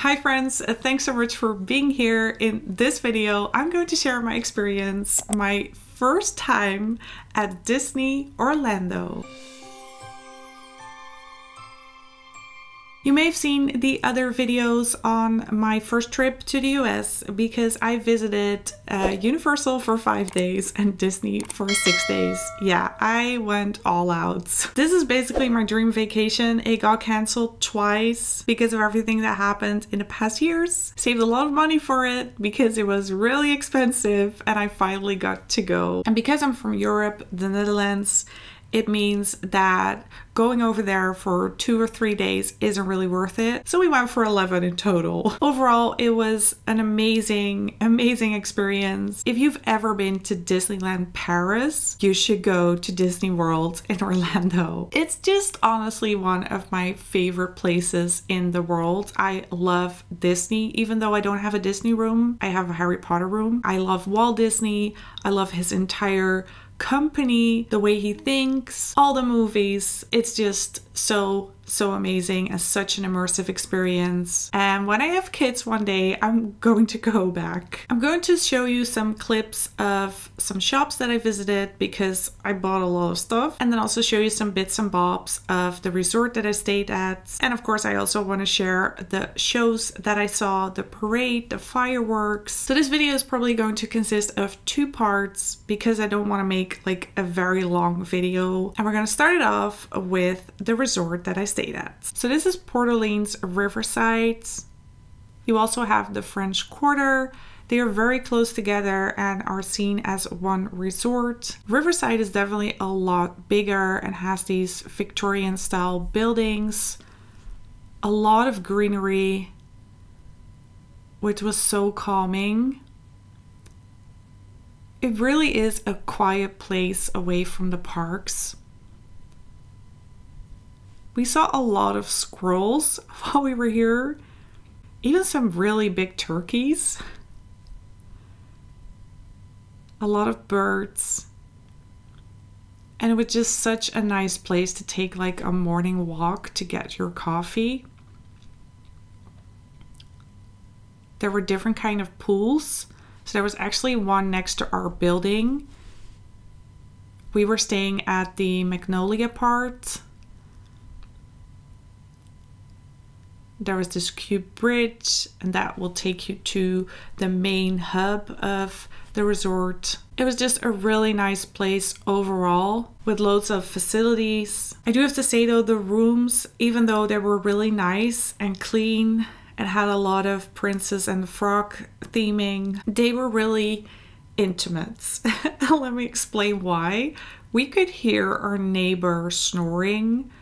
Hi friends, thanks so much for being here. In this video, I'm going to share my experience, my first time at Disney Orlando. You may have seen the other videos on my first trip to the US because I visited Universal for 5 days and Disney for 6 days. Yeah, I went all out. This is basically my dream vacation. It got canceled twice because of everything that happened in the past years. Saved a lot of money for it because it was really expensive and I finally got to go. And because I'm from Europe, the Netherlands, it means that going over there for 2 or 3 days isn't really worth it. So we went for 11 in total. Overall, it was an amazing experience. If you've ever been to Disneyland Paris, you should go to Disney World in Orlando. It's just honestly one of my favorite places in the world. I love Disney, even though I don't have a Disney room. I have a Harry Potter room. I love Walt Disney. I love his entire company, the way he thinks, all the movies. It's just so amazing and such an immersive experience. And when I have kids one day, I'm going to go back. I'm going to show you some clips of some shops that I visited because I bought a lot of stuff, and then also show you some bits and bobs of the resort that I stayed at. And of course, I also want to share the shows that I saw, the parade, the fireworks. So this video is probably going to consist of 2 parts because I don't want to make like a very long video. And we're going to start it off with the resort that I stayed at. So this is Port Orleans Riverside. You also have the French Quarter. They are very close together and are seen as one resort. Riverside is definitely a lot bigger and has these Victorian style buildings, a lot of greenery, which was so calming. It really is a quiet place away from the parks. We saw a lot of squirrels while we were here, even some really big turkeys, a lot of birds, and it was just such a nice place to take like a morning walk to get your coffee. There were different kind of pools. So there was actually one next to our building. We were staying at the Magnolia part. There was this cute bridge, and that will take you to the main hub of the resort. It was just a really nice place overall with loads of facilities. I do have to say though, the rooms, even though they were really nice and clean and had a lot of Princess and the Frog theming, they were really intimate. Let me explain why. We could hear our neighbor snoring.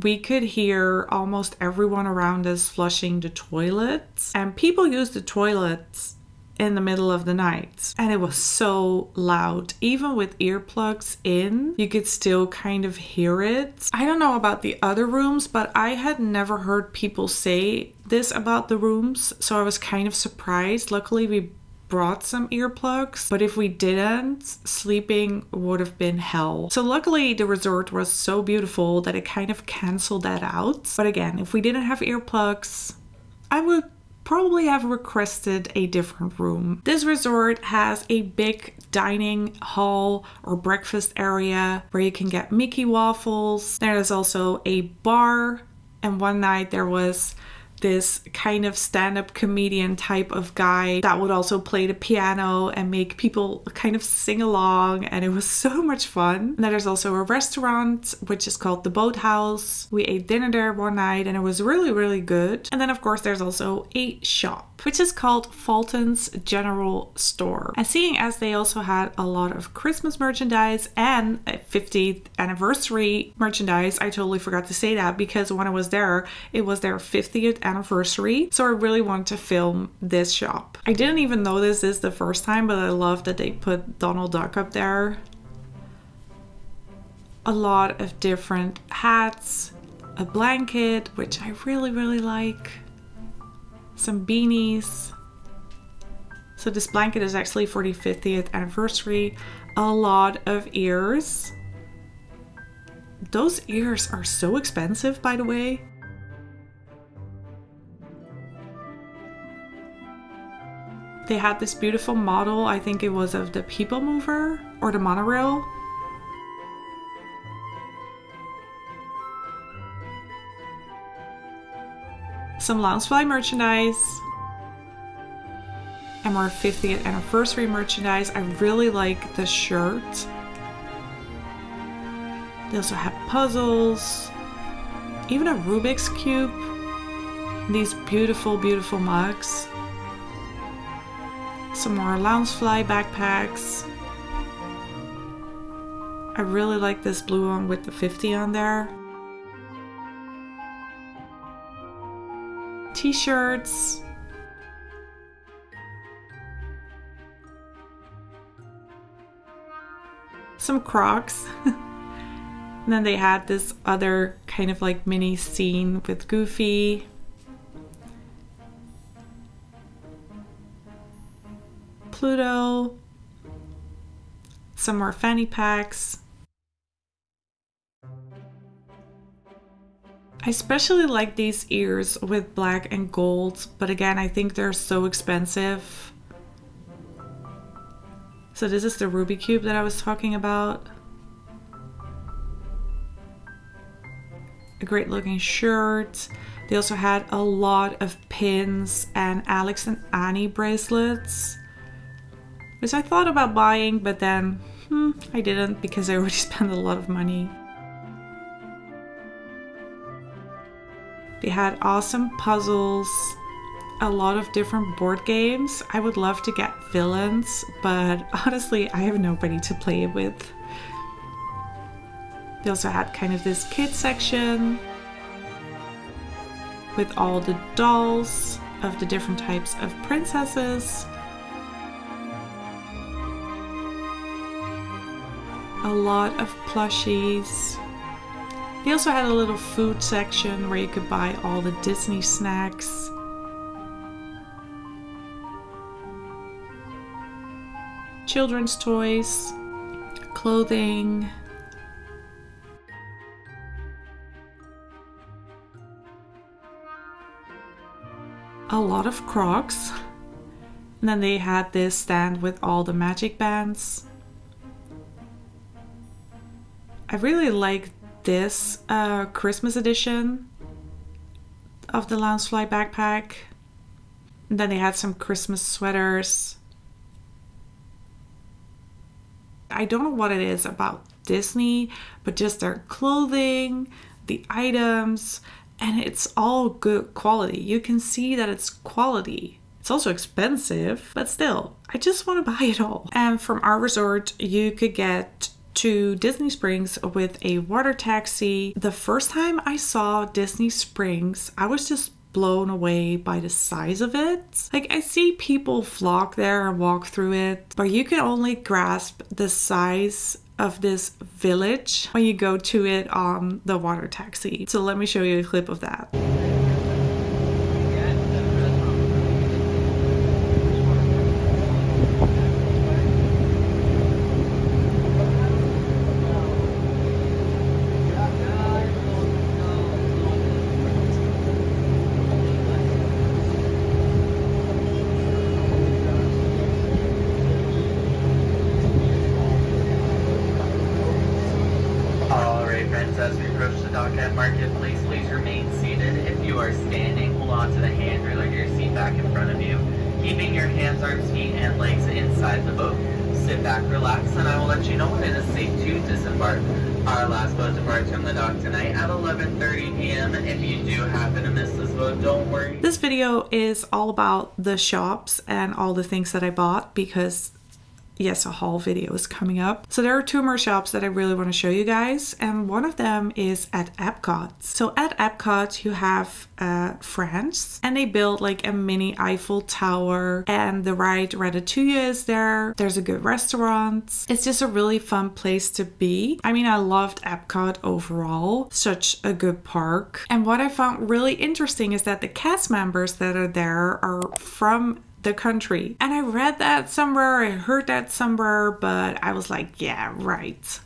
We could hear almost everyone around us flushing the toilets, and people use the toilets in the middle of the night, and it was so loud. Even with earplugs in, you could still kind of hear it. I don't know about the other rooms, but I had never heard people say this about the rooms, so I was kind of surprised. Luckily, we brought some earplugs, but if we didn't, sleeping would have been hell. So luckily the resort was so beautiful that it kind of canceled that out. But again, if we didn't have earplugs, I would probably have requested a different room. This resort has a big dining hall or breakfast area where you can get Mickey waffles. There is also a bar, and one night there was this kind of stand-up comedian type of guy that would also play the piano and make people kind of sing along, and it was so much fun. And then there's also a restaurant which is called the Boathouse. We ate dinner there one night and it was really good. And then of course there's also a shop which is called Fulton's General Store. And seeing as they also had a lot of Christmas merchandise and a 50th anniversary merchandise, I totally forgot to say that because when I was there, it was their 50th anniversary. So I really want to film this shop. I didn't even know this is the first time, but I love that they put Donald Duck up there. A lot of different hats, a blanket, which I really like, some beanies. So this blanket is actually for the 50th anniversary. A lot of ears. Those ears are so expensive, by the way. They had this beautiful model, I think it was of the People Mover or the monorail. Some Loungefly merchandise. And more 50th anniversary merchandise. I really like the shirt. They also have puzzles. Even a Rubik's Cube. These beautiful, beautiful mugs. Some more Loungefly backpacks. I really like this blue one with the 50 on there. T-shirts. Some Crocs. And then they had this other kind of like mini scene with Goofy. Pluto. Some more fanny packs. I especially like these ears with black and gold, but again, I think they're so expensive. So this is the Ruby Cube that I was talking about. A great looking shirt. They also had a lot of pins and Alex and Annie bracelets, which I thought about buying, but then I didn't because I already spent a lot of money. They had awesome puzzles, a lot of different board games. I would love to get Villains, but honestly, I have nobody to play it with. They also had kind of this kids section with all the dolls of the different types of princesses. A lot of plushies. They also had a little food section where you could buy all the Disney snacks. Children's toys, clothing. A lot of Crocs. And then they had this stand with all the magic bands. I really like this Christmas edition of the Loungefly backpack. And then they had some Christmas sweaters. I don't know what it is about Disney, but just their clothing, the items, and it's all good quality. You can see that it's quality. It's also expensive, but still, I just want to buy it all. And from our resort, you could get to Disney Springs with a water taxi. The first time I saw Disney Springs, I was just blown away by the size of it. Like, I see people flock there and walk through it, but you can only grasp the size of this village when you go to it on the water taxi. So let me show you a clip of that. As we approach the dock at Marketplace, please remain seated. If you are standing, hold on to the handrail of your seat back in front of you, keeping your hands, arms, feet, and legs inside the boat. Sit back, relax, and I will let you know when it is safe to disembark. Our last boat departs from the dock tonight at 11:30 p.m. If you do happen to miss this boat, don't worry. This video is all about the shops and all the things that I bought because yes, a haul video is coming up. So there are two more shops that I really want to show you guys, and one of them is at Epcot. So at Epcot you have France, and they built like a mini Eiffel Tower, and the ride Ratatouille is there. There's a good restaurant. It's just a really fun place to be. I mean, I loved Epcot overall. Such a good park. And what I found really interesting is that the cast members that are there are from the country. And I read that somewhere, I heard that somewhere, but I was like, yeah, right.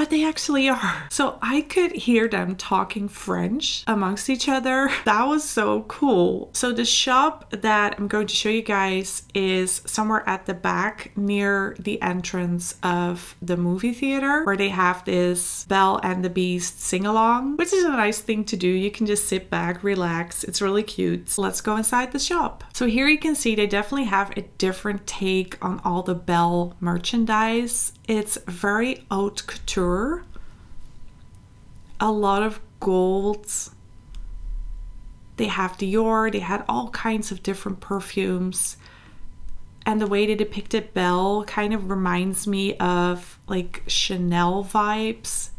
but they actually are. So I could hear them talking French amongst each other. That was so cool. So the shop that I'm going to show you guys is somewhere at the back near the entrance of the movie theater, where they have this Belle and the Beast sing-along, which is a nice thing to do. You can just sit back, relax. It's really cute. Let's go inside the shop. So here you can see they definitely have a different take on all the Belle merchandise. It's very haute couture. A lot of golds. They have Dior. They had all kinds of different perfumes. And the way they depicted Belle kind of reminds me of like Chanel vibes.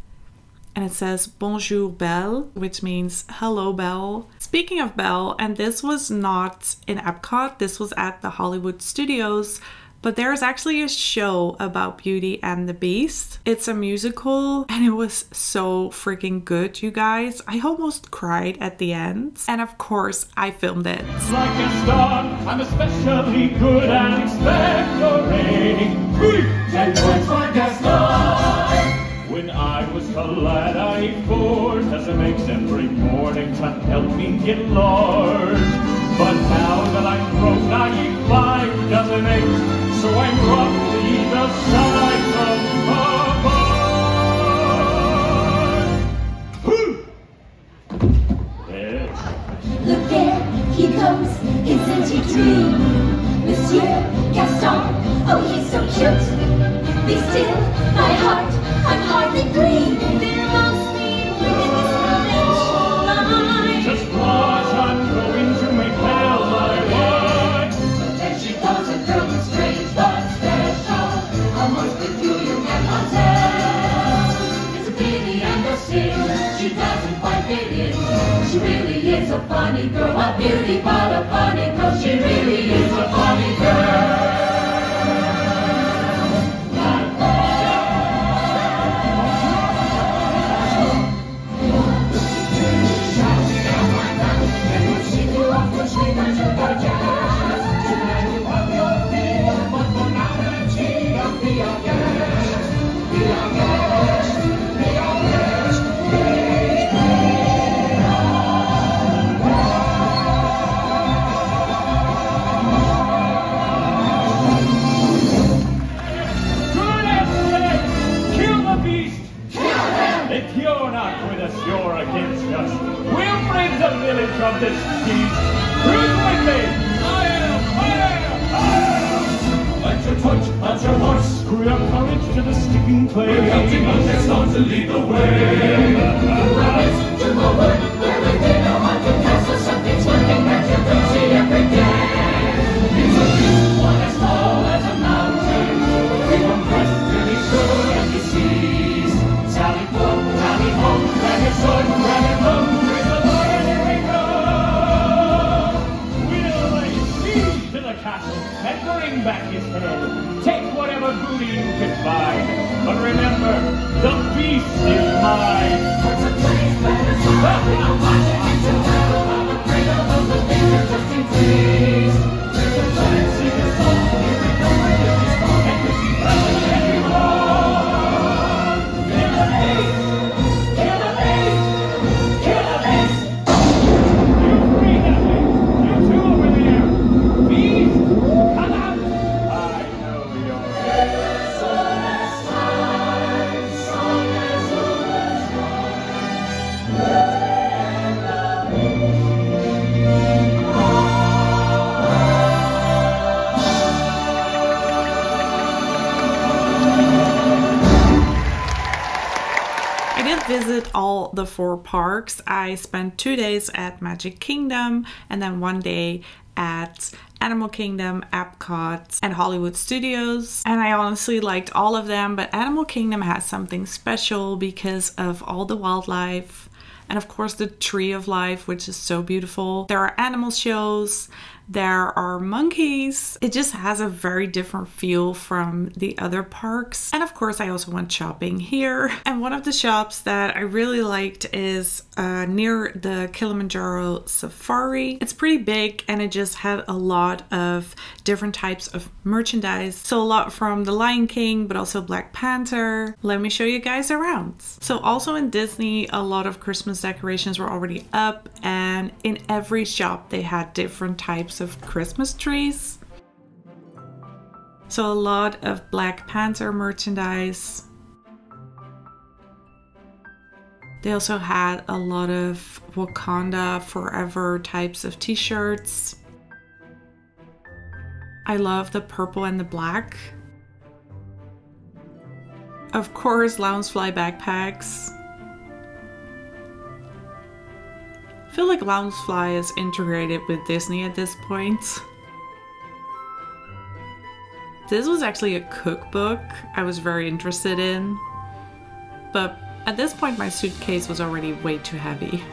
And it says Bonjour Belle, which means hello Belle. Speaking of Belle, and this was not in Epcot, this was at the Hollywood Studios, but there's actually a show about Beauty and the Beast. It's a musical and it was so freaking good, you guys. I almost cried at the end. And of course, I filmed it. Like a star, I'm especially good at expectorating. 10 points for Gaston. When I was a lad, I ate 4 dozen eggs every morning to help me get large. But now that I'm grown, I eat 5 dozen eggs. So I'm roughly the size of a barn. Yes. Look there, he comes, isn't he dream? Monsieur Gaston, oh he's so cute. Be still, my heart, I'm hardly green. There must be line. Just watch, I'm going to make hell my wife. And she calls it girl, it's strange but special. How much they do you cannot tell. It's a pity and a sin, she doesn't quite fit in. She really is a funny girl, a beauty but a funny girl. She really is a funny girl. You're against us. We'll rid the village of this beast. Who's with me? I am. Like your touch, on your horse. Screw your courage to the sticking clay. We're counting on Gaston to lead the way. To the wood, where within a haunted castle something's lurking that you can see every day. He's a beast, one as tall as a mountain. We won't rest till he's good and deceased. Sally Plum, Sally home, grab your sword, grab your bow, raise the bar and here we go. We'll lay siege to the castle and bring back his head. Take whatever booty you can find, but remember, the beast is mine. What's a place better to I'm watching to battle. I'm afraid of all the things you're just in freeze. There's a bird, sing a song, here we go, we're just strong and we keep running anymore. Kill the beast! Kill the beast! Kill the beast! You free that way! You two over there! Beast! Come out! I know you're visit all the 4 parks. I spent 2 days at Magic Kingdom and then 1 day at Animal Kingdom, Epcot, and Hollywood Studios. And I honestly liked all of them, but Animal Kingdom has something special because of all the wildlife and of course the Tree of Life, which is so beautiful. There are animal shows, There are monkeys. It just has a very different feel from the other parks. And of course, I also went shopping here. And one of the shops that I really liked is near the Kilimanjaro Safari. It's pretty big and it just had a lot of different types of merchandise. So a lot from The Lion King, but also Black Panther. Let me show you guys around. So also in Disney, a lot of Christmas decorations were already up, and in every shop they had different types of Christmas trees. So a lot of Black Panther merchandise. They also had a lot of Wakanda Forever types of t-shirts. I love the purple and the black. Of course, Loungefly backpacks. I feel like Loungefly is integrated with Disney at this point. This was actually a cookbook I was very interested in, but at this point my suitcase was already way too heavy.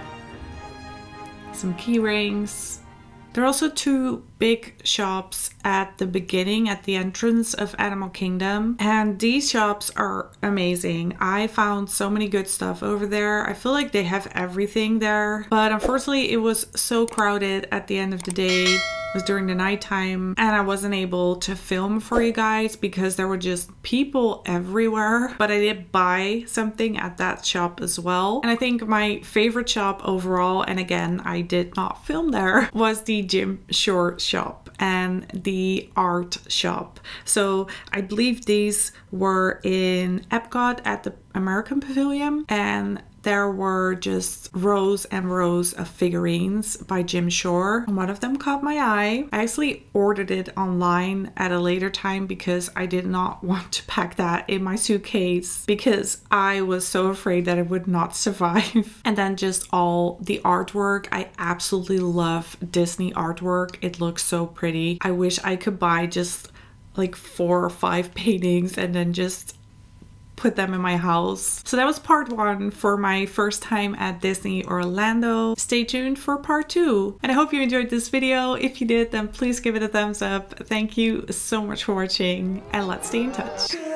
Some key rings. There are also two big shops at the beginning, at the entrance of Animal Kingdom, and these shops are amazing. I found so many good stuff over there. I feel like they have everything there, but unfortunately it was so crowded at the end of the day. It was during the nighttime and I wasn't able to film for you guys because there were just people everywhere. But I did buy something at that shop as well. And I think my favorite shop overall, and again, I did not film there, was the Jim Shore shop and the art shop. So I believe these were in Epcot at the American Pavilion, and there were just rows and rows of figurines by Jim Shore. And one of them caught my eye. I actually ordered it online at a later time because I did not want to pack that in my suitcase because I was so afraid that it would not survive. And then just all the artwork. I absolutely love Disney artwork. It looks so pretty. I wish I could buy just like 4 or 5 paintings and then just put them in my house. So that was part 1 for my first time at Disney Orlando. Stay tuned for part 2. And I hope you enjoyed this video. If you did, then please give it a thumbs up. Thank you so much for watching and let's stay in touch.